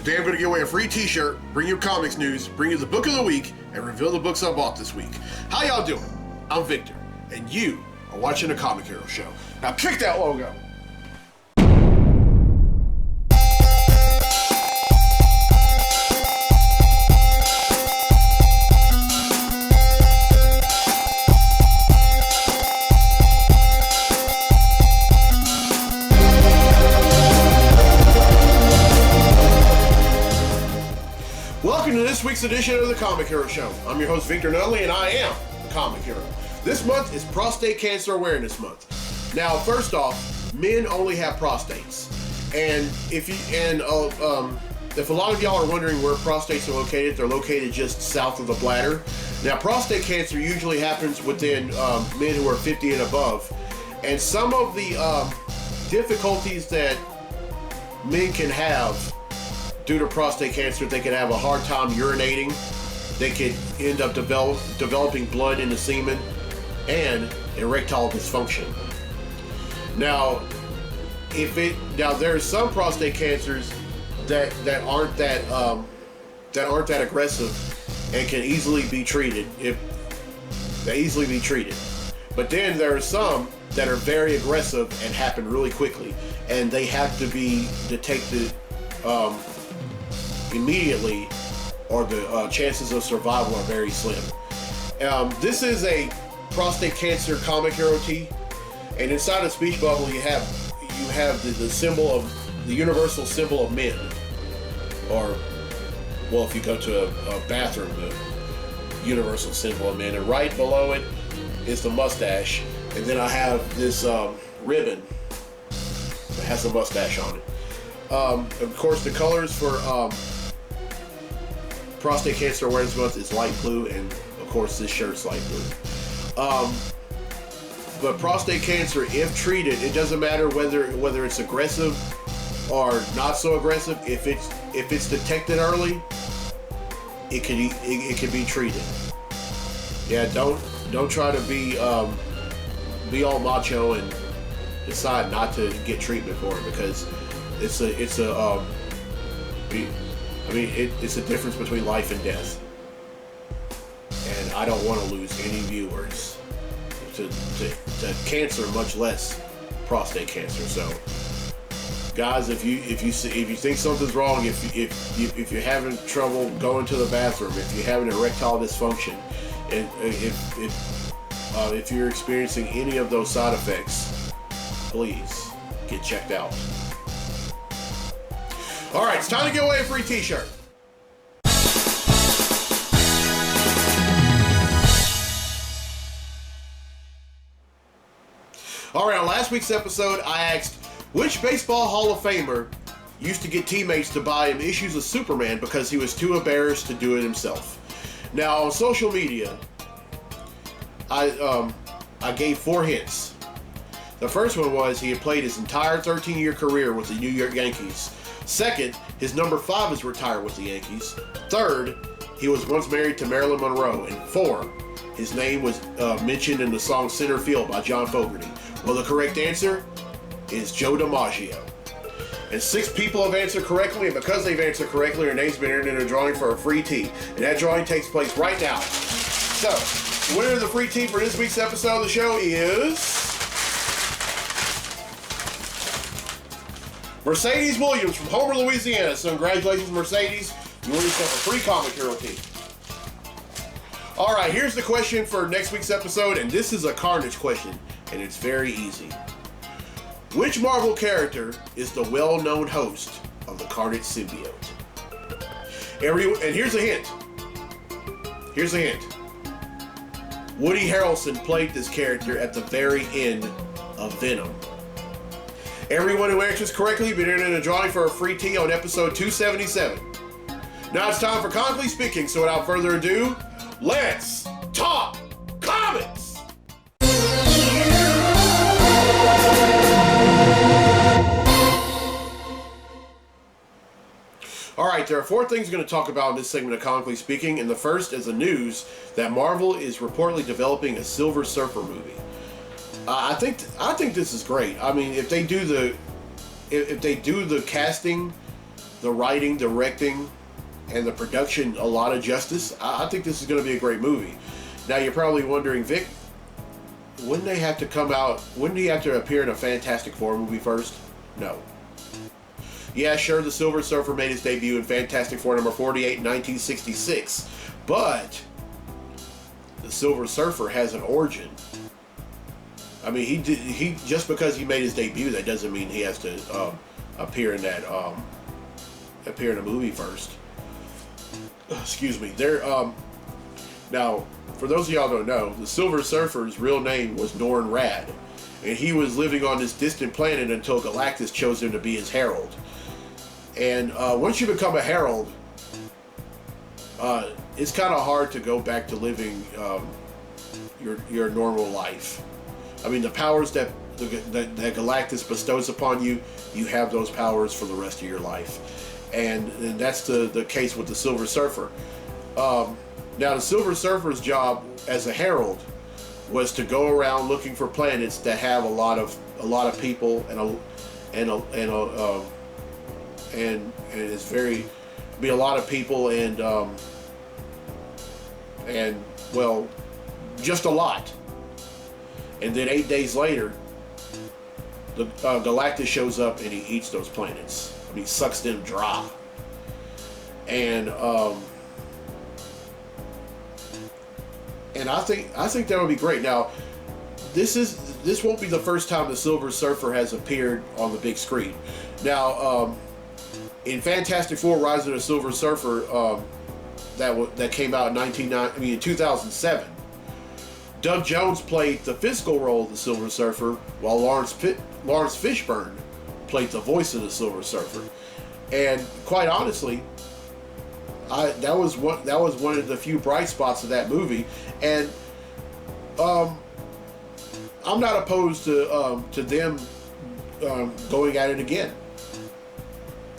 Today I'm going to give away a free t-shirt, bring you comics news, bring you the book of the week, and reveal the books I bought this week. How y'all doing? I'm Victor, and you are watching the Comic Hero Show. Now kick that logo. Welcome to this week's edition of the Comic Hero Show. I'm your host, Victor Nunley, and I am the Comic Hero. This month is Prostate Cancer Awareness Month. Now, first off, men only have prostates. And if a lot of y'all are wondering where prostates are located, they're located just south of the bladder. Now, prostate cancer usually happens within men who are 50 and above. And some of the difficulties that men can have due to prostate cancer, they can have a hard time urinating. They could end up developing blood in the semen and erectile dysfunction. Now, there are some prostate cancers that aren't that aggressive and can easily be treated. But then there are some that are very aggressive and happen really quickly, and they have to be detected immediately, or the chances of survival are very slim. This is a prostate cancer comic hero tee, and inside the speech bubble you have the symbol of the universal symbol of men, or well, if you go to a bathroom, the universal symbol of men, and right below it is the mustache, and then I have this ribbon that has a mustache on it. Of course, the colors for Prostate Cancer Awareness Month is light blue, and of course this shirt's light blue. But prostate cancer, if treated, it doesn't matter whether it's aggressive or not so aggressive. If it's detected early, it can be treated. Yeah, don't try to be all macho and decide not to get treatment for it, because it's a difference between life and death, and I don't want to lose any viewers to cancer, much less prostate cancer. So, guys, if you think something's wrong, if you're having trouble going to the bathroom, if you're having erectile dysfunction, and if you're experiencing any of those side effects, please get checked out. All right, it's time to give away a free t-shirt. All right, on last week's episode, I asked which baseball Hall of Famer used to get teammates to buy him issues of Superman because he was too embarrassed to do it himself. Now, on social media, I gave 4 hints. The first one was he had played his entire 13-year career with the New York Yankees. Second, his number 5 is retired with the Yankees. Third, he was once married to Marilyn Monroe. And 4, his name was mentioned in the song Center Field by John Fogerty. Well, the correct answer is Joe DiMaggio. And 6 people have answered correctly, and because they've answered correctly, their name's been entered in a drawing for a free tee. And that drawing takes place right now. So, the winner of the free tee for this week's episode of the show is Mercedes Williams from Homer, Louisiana. So congratulations, Mercedes. You won yourself a free Comic Hero tee. All right, here's the question for next week's episode, and this is a Carnage question, and it's very easy. Which Marvel character is the well-known host of the Carnage symbiote? And here's a hint. Woody Harrelson played this character at the very end of Venom. Everyone who answers correctly will be entered in a drawing for a free tee on episode 277. Now it's time for Comically Speaking, so without further ado, let's talk comics! Alright, there are 4 things we're going to talk about in this segment of Comically Speaking, and the first is the news that Marvel is reportedly developing a Silver Surfer movie. I think this is great. I mean, if they do the casting the writing, directing, and the production a lot of justice. I think this is going to be a great movie. Now you're probably wondering, Vic, wouldn't they have to come out? Wouldn't he have to appear in a Fantastic Four movie first? No. Yeah, sure, the Silver Surfer made his debut in Fantastic Four number 48 in 1966, but the Silver Surfer has an origin. I mean, he just because he made his debut, that doesn't mean he has to appear in a movie first. Excuse me. Now, for those of y'all who don't know, the Silver Surfer's real name was Norrin Radd, and he was living on this distant planet until Galactus chose him to be his herald. And once you become a herald, it's kind of hard to go back to living your normal life. I mean, the powers that Galactus bestows upon you, you have those powers for the rest of your life. And that's the case with the Silver Surfer. Now, the Silver Surfer's job as a herald was to go around looking for planets that have a lot of people and it's be a lot of people and well, just a lot. And then 8 days later, the Galactus shows up and he eats those planets. I mean, he sucks them dry. And I think that would be great. Now, this won't be the first time the Silver Surfer has appeared on the big screen. Now, in Fantastic Four: Rise of the Silver Surfer, that came out in 2007. Doug Jones played the physical role of the Silver Surfer, while Lawrence Fishburne played the voice of the Silver Surfer. And quite honestly, that was one of the few bright spots of that movie. And I'm not opposed to them going at it again.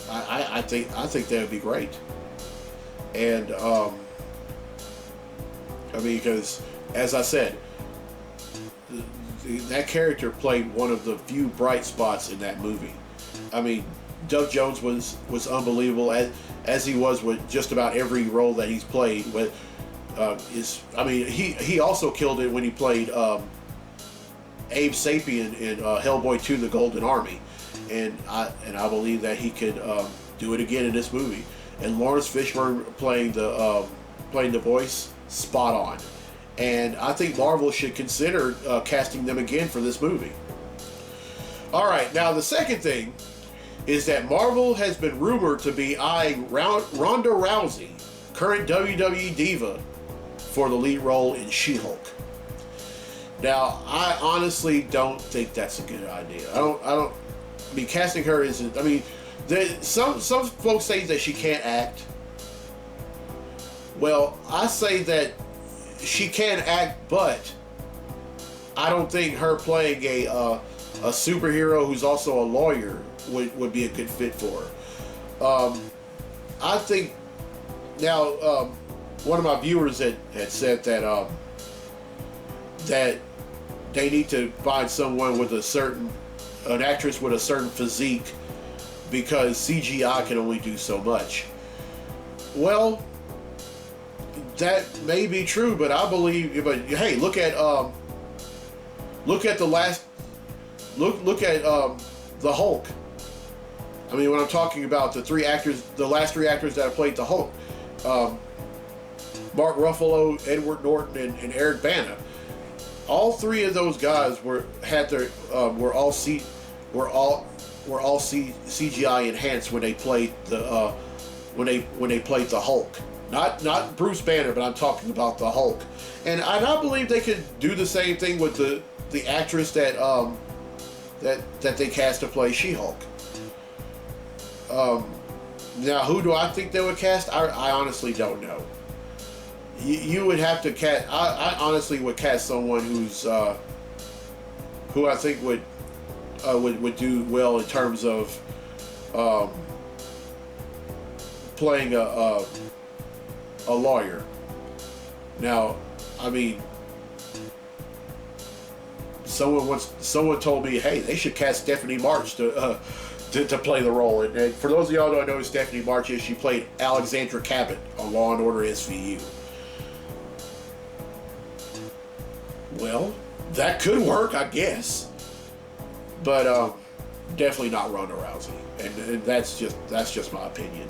I think that would be great. And I mean, because as I said, that character played one of the few bright spots in that movie. I mean, Doug Jones was unbelievable as he was with just about every role that he's played. But he also killed it when he played Abe Sapien in Hellboy 2: The Golden Army, and I believe that he could do it again in this movie. And Lawrence Fishburne playing the voice, spot on. And I think Marvel should consider casting them again for this movie. All right, now the second thing is that Marvel has been rumored to be eyeing Ronda Rousey, current WWE diva, for the lead role in She-Hulk. Now, I honestly don't think that's a good idea. I mean, casting her isn't. I mean, some folks say that she can't act. Well, I say that she can act, but I don't think her playing a superhero who's also a lawyer would be a good fit for her. I think now one of my viewers had said that that they need to find someone with an actress with a certain physique, because CGI can only do so much. Well, that may be true, but I believe. But hey, look at the Hulk. I mean, when I'm talking about the last three actors that have played the Hulk, Mark Ruffalo, Edward Norton, and Eric Bana. All three of those guys were all CGI enhanced when they played the Hulk. Not Bruce Banner, but I'm talking about the Hulk. And I believe they could do the same thing with the actress that they cast to play She-Hulk. Now, who do I think they would cast? I honestly don't know. You would have to cast. I honestly would cast someone who I think would do well in terms of playing a lawyer. Now, I mean, someone told me, hey, they should cast Stephanie March to to play the role. And for those of y'all who don't know who Stephanie March is, she played Alexandra Cabot on Law and Order SVU. Well, that could work, I guess, but definitely not Ronda Rousey, and that's just my opinion.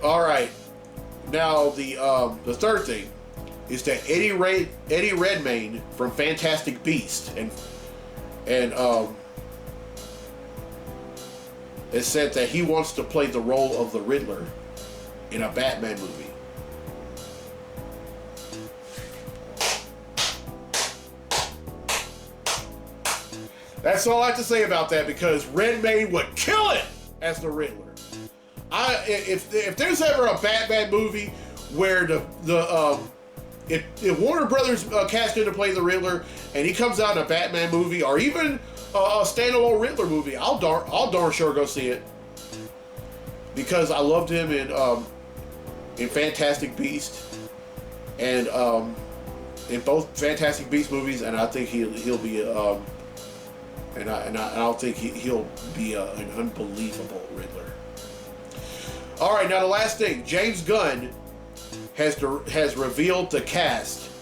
All right, now the third thing is that Eddie Redmayne from Fantastic Beasts and it said that he wants to play the role of the Riddler in a Batman movie. That's all I have to say about that, because Redmayne would kill it as the Riddler. If there's ever a Batman movie where if Warner Brothers cast him to play the Riddler and he comes out in a Batman movie or even a standalone Riddler movie, I'll darn sure go see it, because I loved him in Fantastic Beast and in both Fantastic Beast movies, and I think he'll be and I think he'll be an unbelievable Riddler. All right, now the last thing, James Gunn has revealed the cast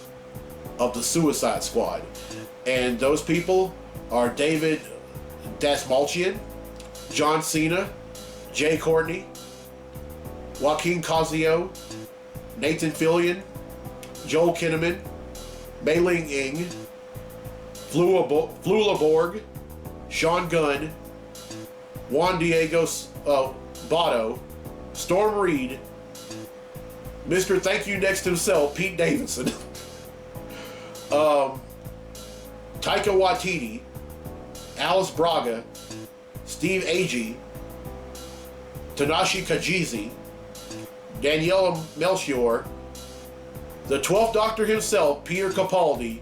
of the Suicide Squad, and those people are David Dastmalchian, John Cena, Jay Courtney, Joaquin Cosio, Nathan Fillion, Joel Kinnaman, Mei Ling Ing, Flula Borg, Sean Gunn, Juan Diego Botto, Storm Reed, Mr. Thank You Next himself, Pete Davidson, Taika Waititi, Alice Braga, Steve Agee, Tanashi Kajizi, Daniela Melchior, the 12th Doctor himself, Peter Capaldi,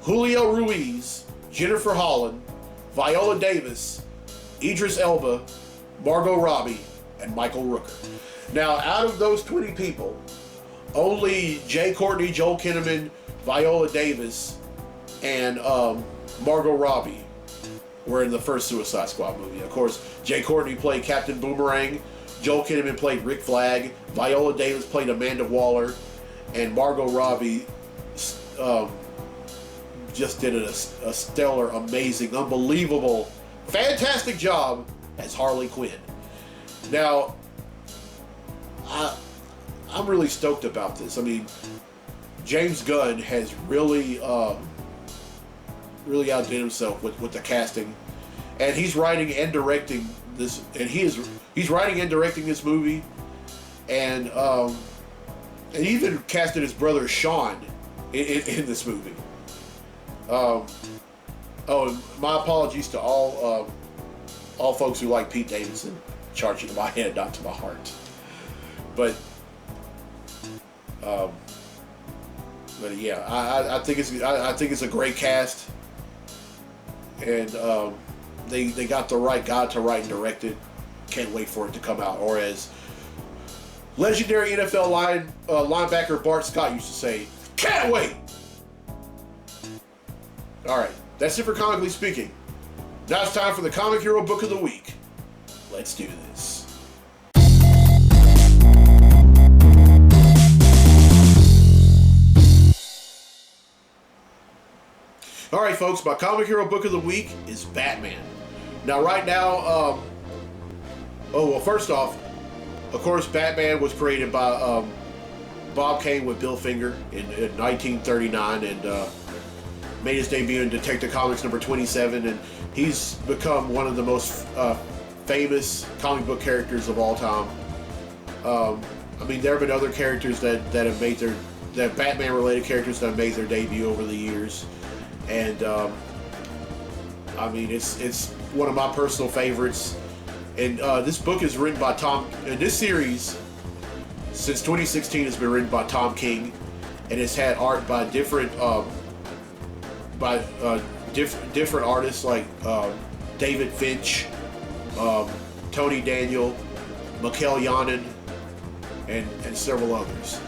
Julio Ruiz, Jennifer Holland, Viola Davis, Idris Elba, Margot Robbie, and Michael Rooker. Now, out of those 20 people, only Jay Courtney, Joel Kinnaman, Viola Davis, and Margot Robbie were in the first Suicide Squad movie. Of course, Jay Courtney played Captain Boomerang, Joel Kinnaman played Rick Flag, Viola Davis played Amanda Waller, and Margot Robbie just did a stellar, amazing, unbelievable, fantastic job as Harley Quinn. Now, I'm really stoked about this. I mean, James Gunn has really outdid himself with the casting, and he's writing and directing this, and he's writing and directing this movie, and even casted his brother Sean in this movie. Oh, and my apologies to all folks who like Pete Davidson, charging to my head, not to my heart. But yeah, I think it's a great cast, and they got the right guy to write and direct it. Can't wait for it to come out. Or as legendary NFL linebacker Bart Scott used to say, "Can't wait." All right, that's it for Comically Speaking. Now it's time for the Comic Hero Book of the Week. Let's do this. All right, folks, my Comic Hero Book of the Week is Batman. Now, right now, first off, of course, Batman was created by Bob Kane with Bill Finger in 1939, and made his debut in Detective Comics number 27, and he's become one of the most famous comic book characters of all time. I mean, there have been other characters that have made that Batman-related characters that have made their debut over the years, and I mean, it's one of my personal favorites. And this book is written by this series, since 2016, has been written by Tom King, and it's had art by different artists like David Finch, Tony Daniel, Mikhail Yanin, and several others.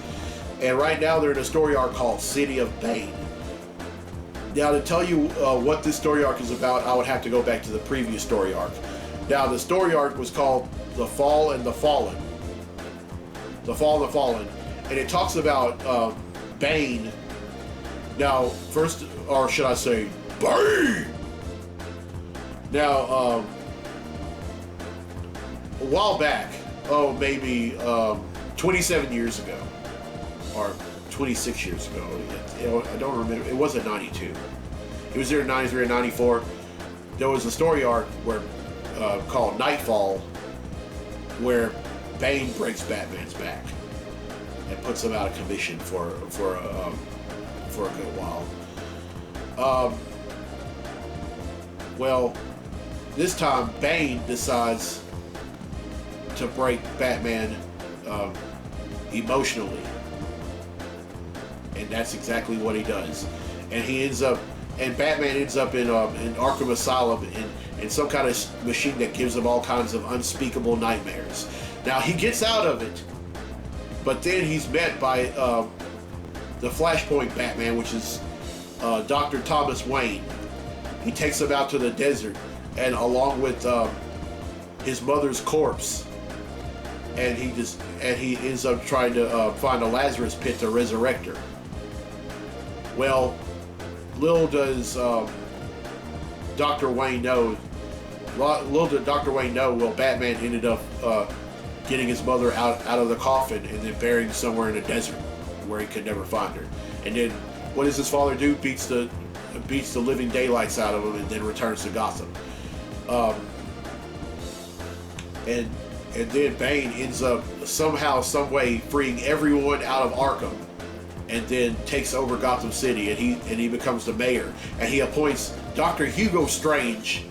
And right now they're in a story arc called City of Bane. Now, to tell you what this story arc is about, I would have to go back to the previous story arc. Now, the story arc was called The Fall and the Fallen. The Fall and the Fallen. And it talks about Bane. Now, first, or should I say, Bane! Now, a while back, maybe 27 years ago, or 26 years ago, I don't remember, it wasn't 92. It was either 93 or 94. There was a story arc where called Nightfall, where Bane breaks Batman's back and puts him out of commission for a good while. Well, this time Bane decides to break Batman emotionally, and that's exactly what he does. And Batman ends up in Arkham Asylum in some kind of machine that gives him all kinds of unspeakable nightmares. Now, he gets out of it, but then he's met by the Flashpoint Batman, which is Dr. Thomas Wayne. He takes him out to the desert, and along with his mother's corpse, and he ends up trying to find a Lazarus pit to resurrect her. Well, little does Dr. Wayne know. Little did Dr. Wayne know. Well, Batman ended up getting his mother out of the coffin and then burying somewhere in the desert where he could never find her. And then, what does his father do? Beats the living daylights out of him, and then returns to Gotham. And then Bane ends up somehow, some way, freeing everyone out of Arkham, and then takes over Gotham City, and he becomes the mayor, and he appoints Dr. Hugo Strange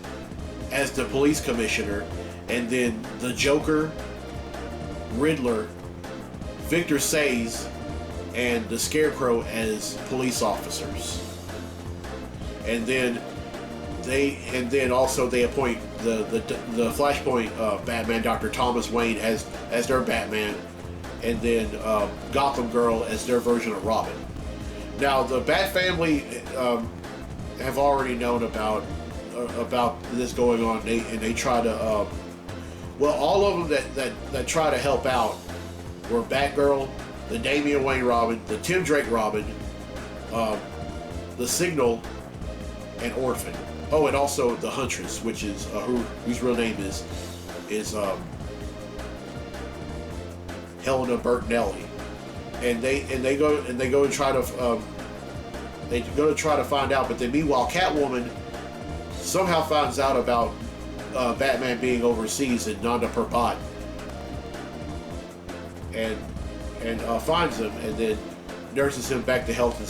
as the police commissioner, and then the Joker, Riddler, Victor Says, and the Scarecrow as police officers. And then they appoint the Flashpoint Batman, Dr. Thomas Wayne, as their Batman, and then Gotham Girl as their version of Robin. Now, the Bat family have already known about this going on, and they try to all of them that try to help out were Batgirl, the Damian Wayne Robin, the Tim Drake Robin, the Signal, and Orphan. Oh, and also the Huntress, which is whose real name is Helena Bertinelli, and they go and try to find out. But then, meanwhile, Catwoman somehow finds out about Batman being overseas in Nanda Parbat, and finds him, and then nurses him back to health and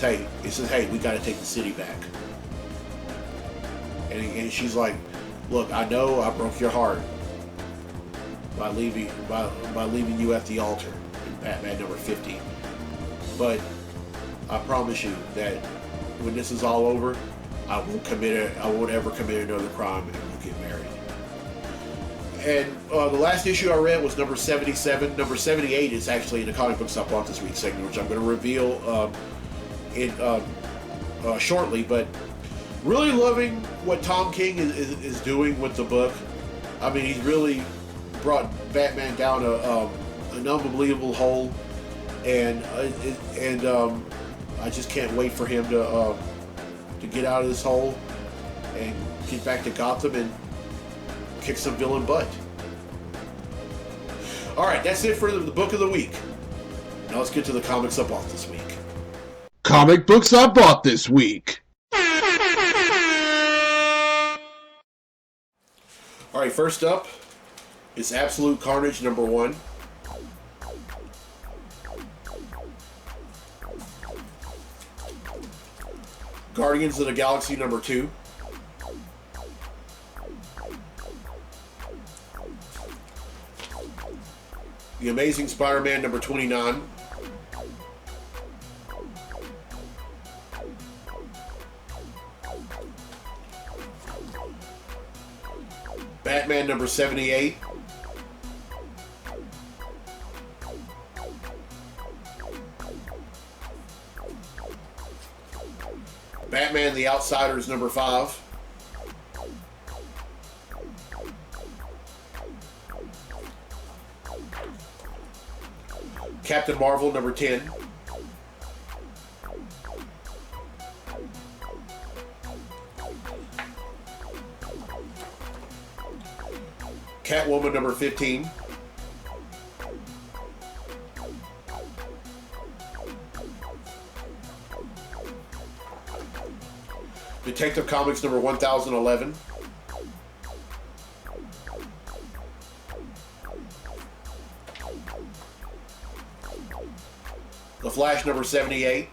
says, hey, we got to take the city back. And she's like, look, I know I broke your heart by leaving you at the altar in Batman number 50. But I promise you that when this is all over, I won't ever commit another crime, and we'll get married. And the last issue I read was number 77. Number 78 is actually in the comic books I bought this week segment, which I'm going to reveal shortly. But really loving what Tom King is doing with the book. I mean, he's really brought Batman down an unbelievable hole, and I just can't wait for him to get out of this hole and get back to Gotham and kick some villain butt. Alright, that's it for the book of the week. Now let's get to the comics I bought this week. Comic books I bought this week. Alright, first up is Absolute Carnage number 1. Guardians of the Galaxy number 2. The Amazing Spider-Man number 29. Batman number 78. Batman the Outsiders number 5. Captain Marvel number 10. Catwoman number 15. Detective Comics number 1011. The Flash number 78.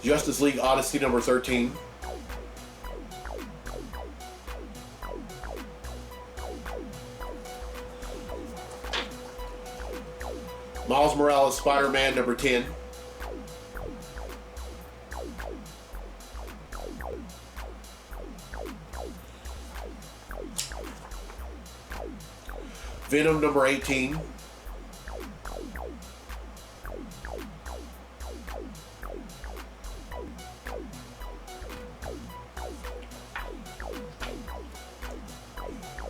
Justice League Odyssey number 13. Miles Morales Spider-Man number 10. Venom number 18.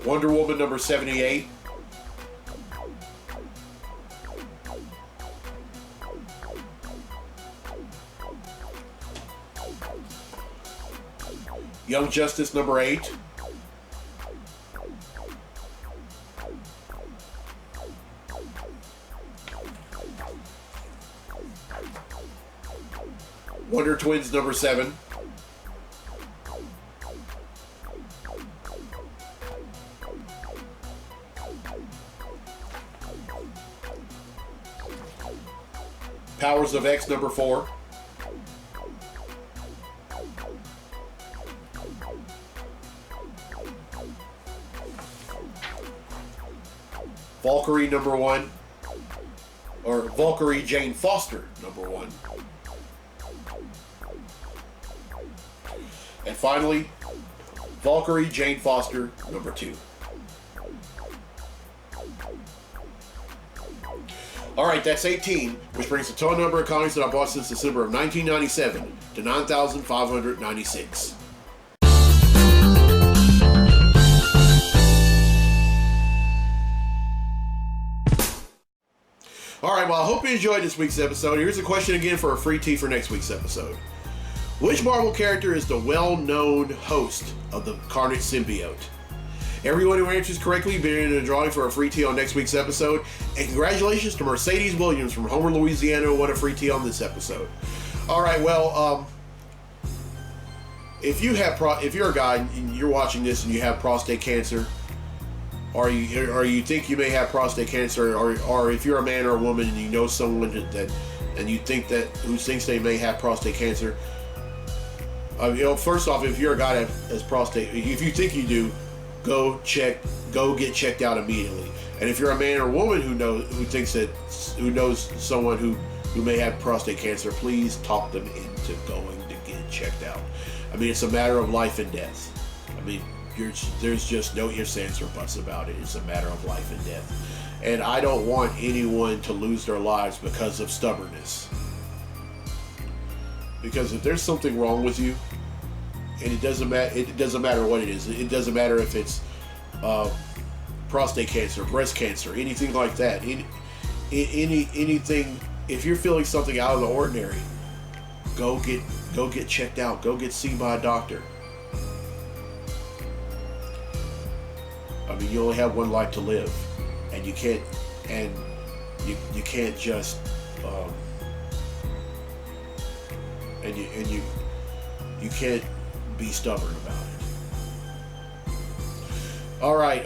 Wonder Woman number 78. Young Justice number 8. Wonder Twins number 7. Powers of X number 4. Valkyrie number 1. Or Valkyrie Jane Foster number 1. And finally, Valkyrie Jane Foster number 2. Alright, that's 18, which brings the total number of comics that I bought since December of 1997 to 9,596. Alright, well, I hope you enjoyed this week's episode. Here's a question again for a free tee for next week's episode. Which Marvel character is the well-known host of the Carnage symbiote? Everyone who answers correctly will be in a drawing for a free tee on next week's episode. And congratulations to Mercedes Williams from Homer, Louisiana, who won a free tee on this episode. Alright, well, if you're a guy and you're watching this and you have prostate cancer, or you think you may have prostate cancer, or if you're a man or a woman and you know someone and you think who thinks they may have prostate cancer, first off, if you're a guy that has prostate, if you think you do, go get checked out immediately. And if you're a man or woman who knows someone who may have prostate cancer, please talk them into going to get checked out. I mean, it's a matter of life and death. I mean, there's just no ifs, ands, or buts about it. It's a matter of life and death. And I don't want anyone to lose their lives because of stubbornness. Because if there's something wrong with you, and it doesn't matter what it is. It doesn't matter if it's prostate cancer, breast cancer, anything like that. Anything. If you're feeling something out of the ordinary, go get checked out. Go get seen by a doctor. I mean, you only have one life to live, and you can't just you can't be stubborn about it. Alright,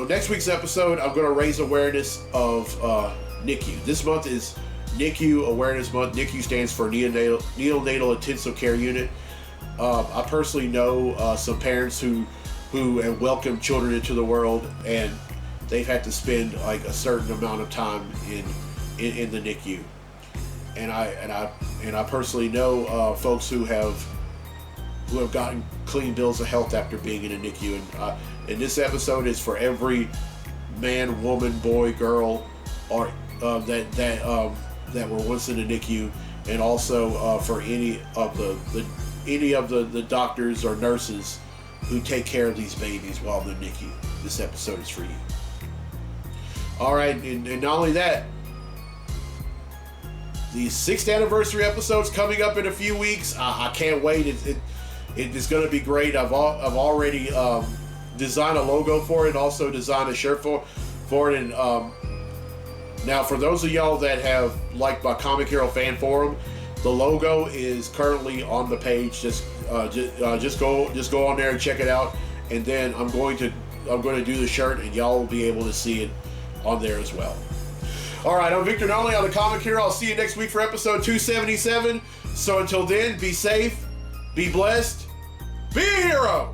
next week's episode, I'm going to raise awareness of NICU. This month is NICU Awareness Month. NICU stands for Neonatal Intensive Care Unit. I personally know some parents who have welcomed children into the world, and they've had to spend like a certain amount of time in the NICU. And I personally know folks who have gotten clean bills of health after being in a NICU. And this episode is for every man, woman, boy, girl, or that were once in a NICU, and also for any of any of the doctors or nurses who take care of these babies while they're NICU. This episode is for you. All right, and not only that, the 6th anniversary episode's coming up in a few weeks. I can't wait. It's going to be great. I've already designed a logo for it, and also designed a shirt for it. And now, for those of y'all that have liked my Comic Hero fan forum, the logo is currently on the page. Just go on there and check it out. And then I'm going to do the shirt, and y'all will be able to see it on there as well. All right, I'm Victor Nolly on the Comic Hero. I'll see you next week for episode 277. So until then, be safe, be blessed, be a hero.